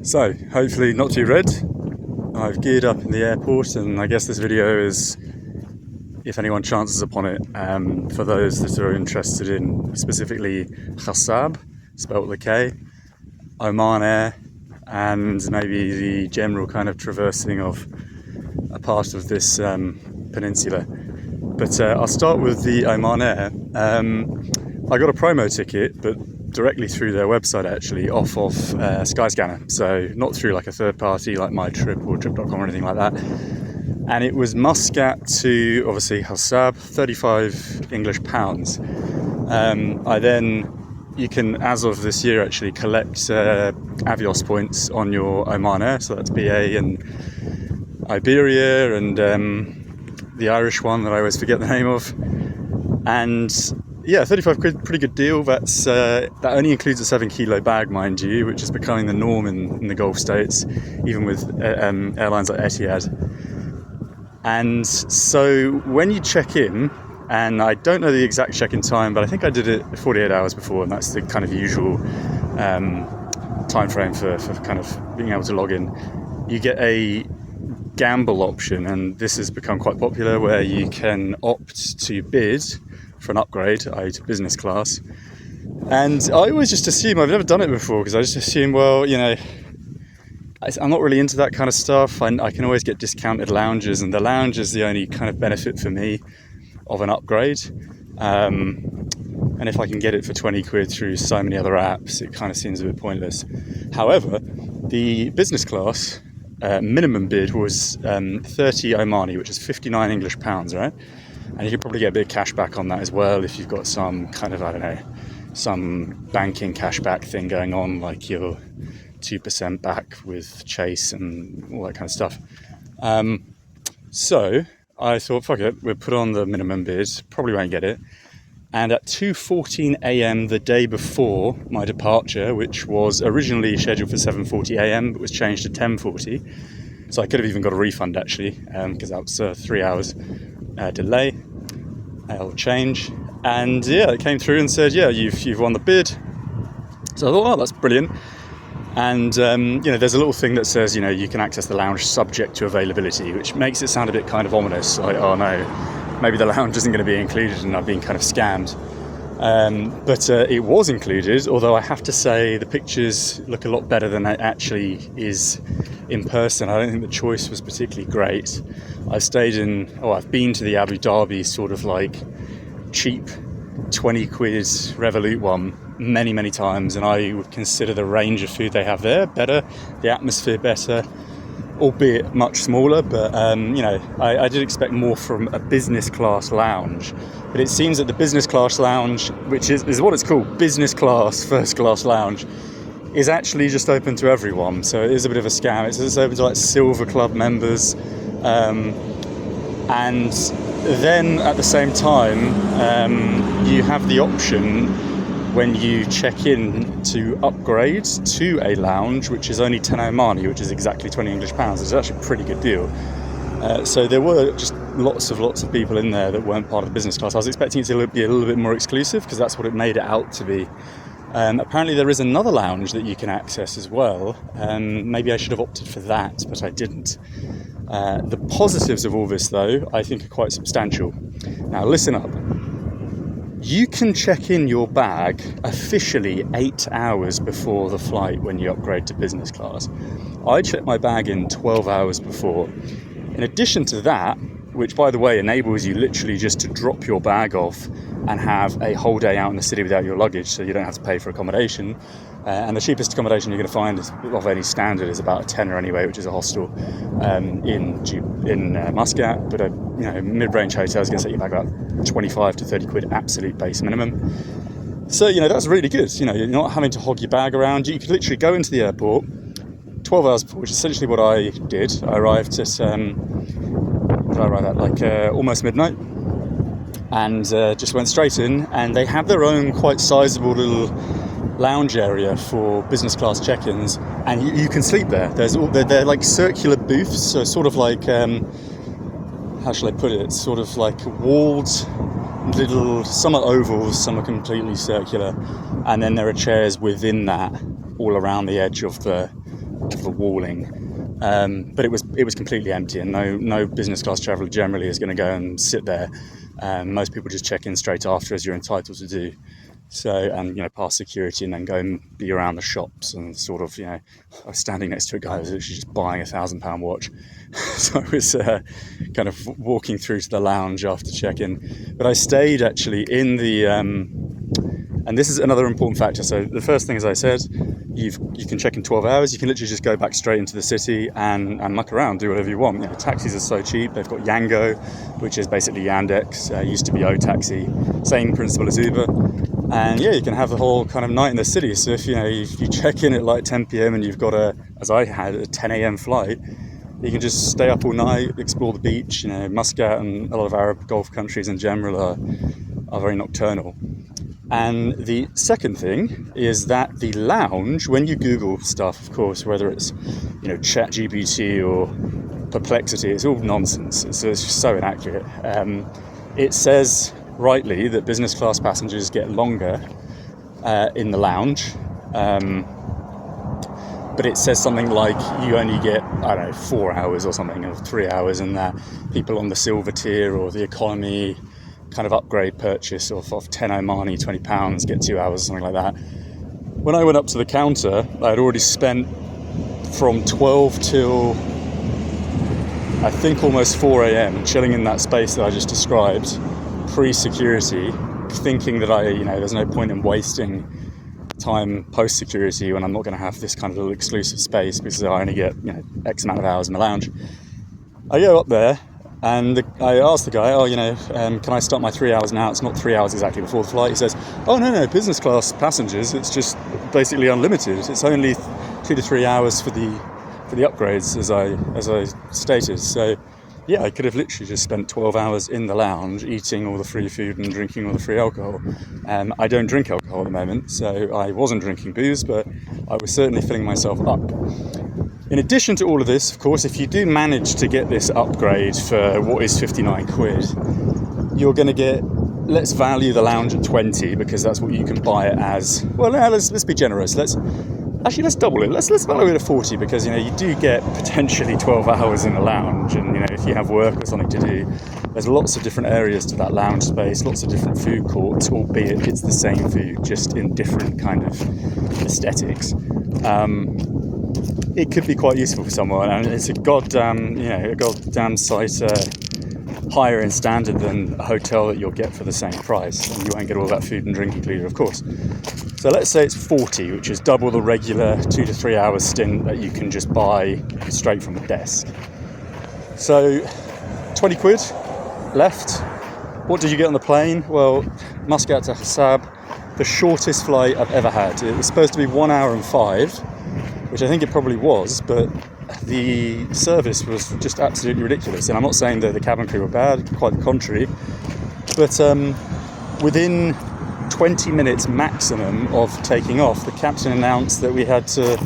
So, hopefully not too red. I've geared up in the airport, and I guess this video is, if anyone chances upon it, for those that are interested in specifically Khasab, spelt with a K, Oman Air, and maybe the general kind of traversing of a part of this peninsula. But I'll start with the Oman Air. I got a promo ticket, but directly through their website, actually, off of Skyscanner. So not through like a third party like My Trip or Trip.com or anything like that. And it was Muscat to, obviously, Khasab, 35 English pounds. You can, as of this year, actually collect Avios points on your Oman Air. So that's BA and Iberia and the Irish one that I always forget the name of. And yeah, 35 quid, pretty good deal. That only includes a 7 kilo bag, mind you, which is becoming the norm in the Gulf states, even with airlines like Etihad. And so when you check in, and I don't know the exact check-in time, but I think I did it 48 hours before, and that's the kind of usual time frame for kind of being able to log in. You get a gamble option, and this has become quite popular, where you can opt to bid for an upgrade, i.e. to business class. And I always just assume, I've never done it before, because I just assume, well, you know, I'm not really into that kind of stuff. I can always get discounted lounges, and the lounge is the only kind of benefit for me of an upgrade. And if I can get it for 20 quid through so many other apps, it kind of seems a bit pointless. However, the business class minimum bid was 30 Omani, which is 59 English pounds, right? And you could probably get a bit of cash back on that as well if you've got some kind of, I don't know, some banking cashback thing going on, like your 2% back with Chase and all that kind of stuff. So I thought, fuck it, we'll put on the minimum bid, probably won't get it. And at 2:14 a.m. the day before my departure, which was originally scheduled for 7:40 a.m. but was changed to 10:40, so I could have even got a refund actually, because that was 3 hours delay or change. And yeah, it came through and said, yeah, you've won the bid. So I thought, oh, that's brilliant. And there's a little thing that says, you can access the lounge subject to availability, which makes it sound a bit kind of ominous, like, oh no, maybe the lounge isn't going to be included and I've been kind of scammed. But it was included, although I have to say the pictures look a lot better than it actually is in person. I don't think the choice was particularly great. I've been to the Abu Dhabi sort of like cheap 20 quid Revolut one many times, and I would consider the range of food they have there better, the atmosphere better, albeit much smaller, but I did expect more from a business class lounge. But it seems that the business class lounge, which is what it's called, business class, first class lounge, is actually just open to everyone. So it is a bit of a scam. It's open to like Silver Club members, and then at the same time you have the option when you check in to upgrade to a lounge, which is only 10 Omani, which is exactly 20 English pounds. It's actually a pretty good deal. So there were just lots of people in there that weren't part of the business class. I was expecting it to be a little bit more exclusive, because that's what it made it out to be. Apparently there is another lounge that you can access as well. Maybe I should have opted for that, but I didn't. The positives of all this, though, I think are quite substantial. Now listen up. You can check in your bag officially 8 hours before the flight when you upgrade to business class. I checked my bag in 12 hours before. In addition to that, which by the way enables you literally just to drop your bag off and have a whole day out in the city without your luggage, so you don't have to pay for accommodation. And the cheapest accommodation you're going to find of any standard is about a tenner anyway, which is a hostel in Muscat. But a mid-range hotel is going to set you back about 25 to 30 quid absolute base minimum. So that's really good. You're not having to hog your bag around. You could literally go into the airport 12 hours before, which is essentially what I did. I arrived at almost midnight, and just went straight in. And they have their own quite sizable little lounge area for business class check-ins, and you can sleep there. They're like circular booths, so sort of like how shall I put it? Sort of like walled little. Some are ovals, some are completely circular, and then there are chairs within that, all around the edge of the the walling, but it was completely empty, and no business class traveller generally is going to go and sit there. Most people just check in straight after, as you're entitled to do. So, and pass security and then go and be around the shops and sort of, I was standing next to a guy who was literally just buying £1,000 watch. So I was kind of walking through to the lounge after check-in. But I stayed actually in the, and this is another important factor. So the first thing, as I said, you can check in 12 hours. You can literally just go back straight into the city and muck around, do whatever you want. Taxis are so cheap. They've got Yango, which is basically Yandex, used to be O-Taxi, same principle as Uber. And you can have the whole kind of night in the city. So if you check in at like 10 p.m. and you've got as I had, a 10 a.m. flight, you can just stay up all night, explore the beach. Muscat and a lot of Arab Gulf countries in general are very nocturnal. And the second thing is that the lounge, when you Google stuff, of course, whether it's ChatGPT or Perplexity, it's all nonsense. It's just so inaccurate. It says rightly that business class passengers get longer in the lounge, but it says something like you only get 4 hours or something, or 3 hours, and that people on the silver tier or the economy kind of upgrade purchase of 10 Omani, £20 get 2 hours, something like that. When I went up to the counter, I had already spent from 12 till I think almost 4 a.m. chilling in that space that I just described, pre-security, thinking that there's no point in wasting time post-security when I'm not going to have this kind of little exclusive space because I only get X amount of hours in the lounge. I go up there and I asked the guy, can I start my 3 hours now? It's not 3 hours exactly before the flight. He says, oh no, business class passengers, it's just basically unlimited. It's only 2 to 3 hours for the upgrades, as I stated. So I could have literally just spent 12 hours in the lounge eating all the free food and drinking all the free alcohol. I don't drink alcohol at the moment, so I wasn't drinking booze, but I was certainly filling myself up. In addition to all of this, of course, if you do manage to get this upgrade for what is 59 quid, you're going to get, let's value the lounge at 20 because that's what you can buy it as. Well, let's be generous. Let's double it. Let's value it at 40 because you do get potentially 12 hours in a lounge, and if you have work or something to do, there's lots of different areas to that lounge space, lots of different food courts, albeit it's the same food, just in different kind of aesthetics. It could be quite useful for someone, and it's a goddamn sight higher in standard than a hotel that you'll get for the same price, and you won't get all that food and drink included, of course. So let's say it's 40, which is double the regular 2 to 3 hour stint that you can just buy straight from the desk. So 20 quid left. What did you get on the plane? Well, Muscat to Khasab, the shortest flight I've ever had. It was supposed to be 1 hour and 5, which I think it probably was, but the service was just absolutely ridiculous. And I'm not saying that the cabin crew were bad, quite the contrary, but within 20 minutes maximum of taking off, the captain announced that we had to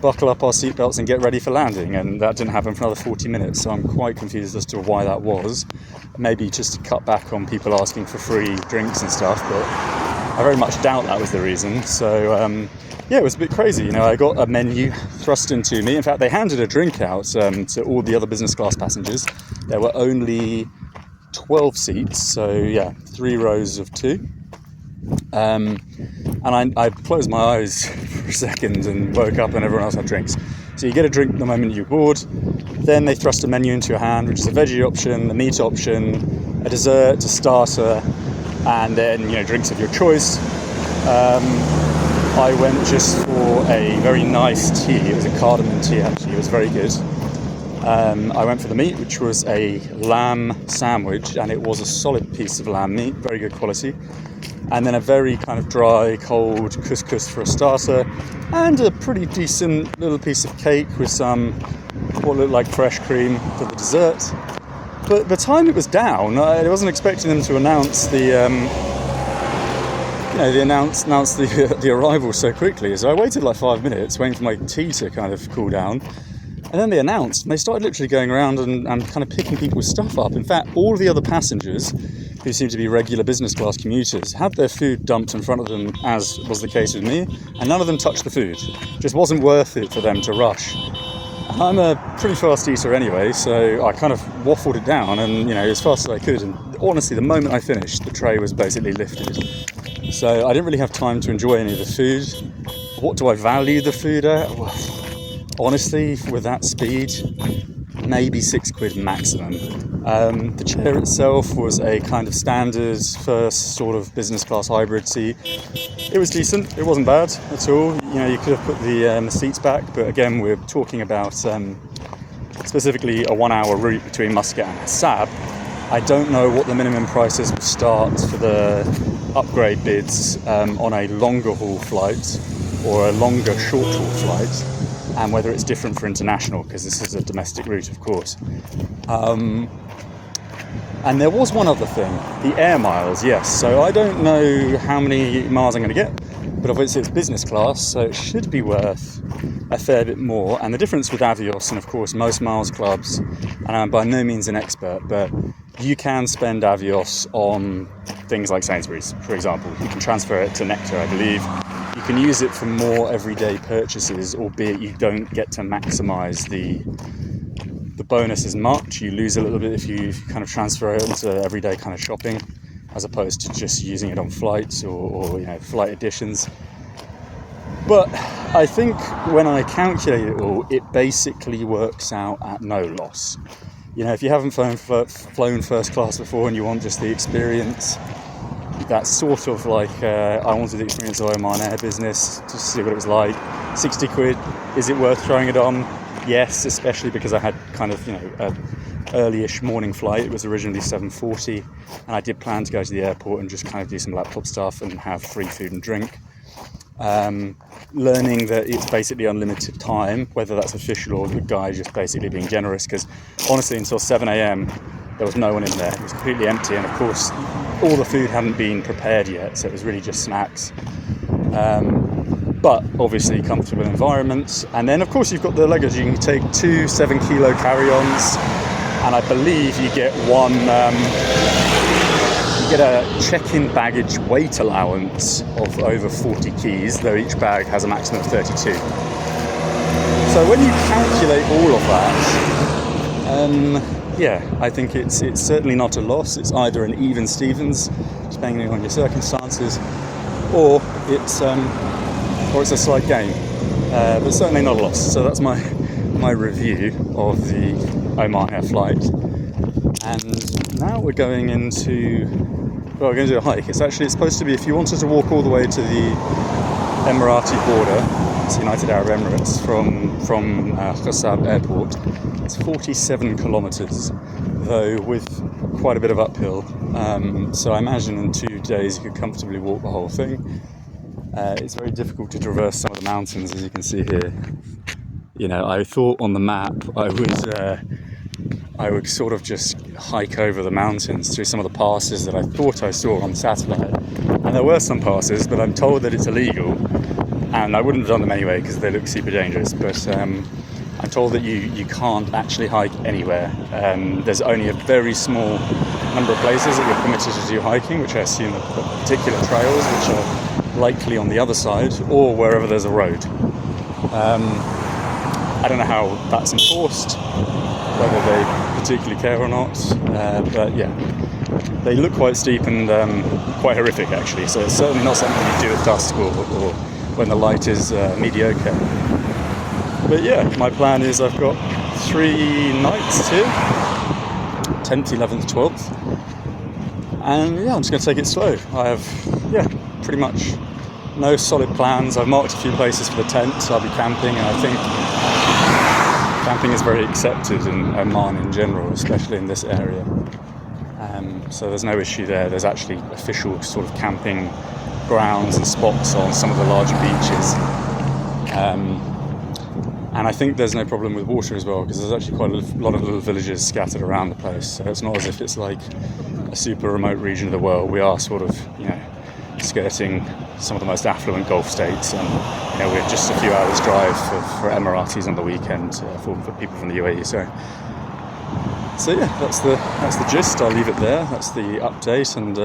buckle up our seatbelts and get ready for landing, and that didn't happen for another 40 minutes, so I'm quite confused as to why that was. Maybe just to cut back on people asking for free drinks and stuff, but I very much doubt that was the reason. So it was a bit crazy. I got a menu thrust into me. In fact, they handed a drink out to all the other business class passengers. There were only 12 seats, so 3 rows of 2. And I closed my eyes for a second and woke up and everyone else had drinks. So you get a drink the moment you board, then they thrust a menu into your hand, which is a veggie option, a meat option, a dessert, a starter, and then drinks of your choice. I went just for a very nice tea. It was a cardamom tea actually, it was very good. I went for the meat, which was a lamb sandwich, and it was a solid piece of lamb meat, very good quality. And then a very kind of dry, cold couscous for a starter, and a pretty decent little piece of cake with some what looked like fresh cream for the dessert. But the time it was down, I wasn't expecting them to announce the arrival so quickly. So I waited like 5 minutes, waiting for my tea to kind of cool down. And then they announced, and they started literally going around and kind of picking people's stuff up. In fact, all of the other passengers who seem to be regular business class commuters, had their food dumped in front of them, as was the case with me, and none of them touched the food. Just wasn't worth it for them to rush. And I'm a pretty fast eater anyway, so I kind of waffled it down, and as fast as I could. And honestly, the moment I finished, the tray was basically lifted. So I didn't really have time to enjoy any of the food. What do I value the food at? Well, honestly, with that speed, maybe £6 maximum. The chair itself was a kind of standard first sort of business class hybrid seat. It was decent. It wasn't bad at all. You could have put the seats back, but again, we're talking about specifically a 1 hour route between Muscat and Khasab. I don't know what the minimum prices will start for the upgrade bids on a longer haul flight or a longer short haul flight, and whether it's different for international, because this is a domestic route, of course. And there was one other thing, the air miles, yes. So I don't know how many miles I'm going to get, but obviously it's business class, so it should be worth a fair bit more. And the difference with Avios and, of course, most miles clubs, and I'm by no means an expert, but you can spend Avios on things like Sainsbury's, for example. You can transfer it to Nectar, I believe. You can use it for more everyday purchases, albeit you don't get to maximise the bonus as much. You lose a little bit if you kind of transfer it into everyday kind of shopping, as opposed to just using it on flights or flight editions. But I think when I calculate it all, it basically works out at no loss. If you haven't flown first class before and you want just the experience, that's sort of like I wanted the experience of Oman Air business, just to see what it was like. £60, is it worth trying it on? Yes, especially because I had kind of an early-ish morning flight. It was originally 7:40, and I did plan to go to the airport and just kind of do some laptop stuff and have free food and drink. Learning that it's basically unlimited time, whether that's official or the guy just basically being generous, because honestly until 7 a.m. there was no one in there. It was completely empty, and of course all the food hadn't been prepared yet, so it was really just snacks. But obviously comfortable environments. And then of course you've got the luggage. You can take 2 7-kilo carry-ons, and I believe you get one you get a check-in baggage weight allowance of over 40 keys, though each bag has a maximum of 32. So when you calculate all of that, I think it's certainly not a loss. It's either an even Stevens, depending on your circumstances, or it's a slight gain, but certainly not a loss. So that's my review of the Oman Air flight. And now we're going into, we're going to do a hike. It's supposed to be, if you wanted to walk all the way to the Emirati border, it's United Arab Emirates, from Khasab airport, it's 47 kilometres, though with quite a bit of uphill. So I imagine in 2 days you could comfortably walk the whole thing. It's very difficult to traverse some of the mountains, as you can see here. I thought on the map I would sort of just hike over the mountains through some of the passes that I thought I saw on satellite. And there were some passes, but I'm told that it's illegal. And I wouldn't have done them anyway because they look super dangerous. But I'm told that you can't actually hike anywhere. There's only a very small number of places that you're permitted to do hiking, which I assume are particular trails, which are likely on the other side, or wherever there's a road. I don't know how that's enforced, whether they particularly care or not, but yeah, they look quite steep and quite horrific actually, so it's certainly not something you do at dusk or when the light is mediocre. But yeah, my plan is I've got 3 nights here, 10th, 11th, 12th, and yeah, I'm just going to take it slow. I have, pretty much no solid plans. I've marked a few places for the tent, so I'll be camping, and I think camping is very accepted in Oman in general, especially in this area. So there's no issue there. There's actually official sort of camping grounds and spots on some of the larger beaches. And I think there's no problem with water as well, because there's actually quite a lot of little villages scattered around the place. So it's not as if it's like a super remote region of the world. We are sort of, skirting some of the most affluent Gulf states, and we're just a few hours drive for Emiratis on the weekend for people from the UAE. So So yeah, that's the gist. I'll leave it there. That's the update, and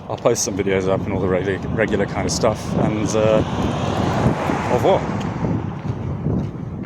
I'll post some videos up and all the regular kind of stuff. And au revoir.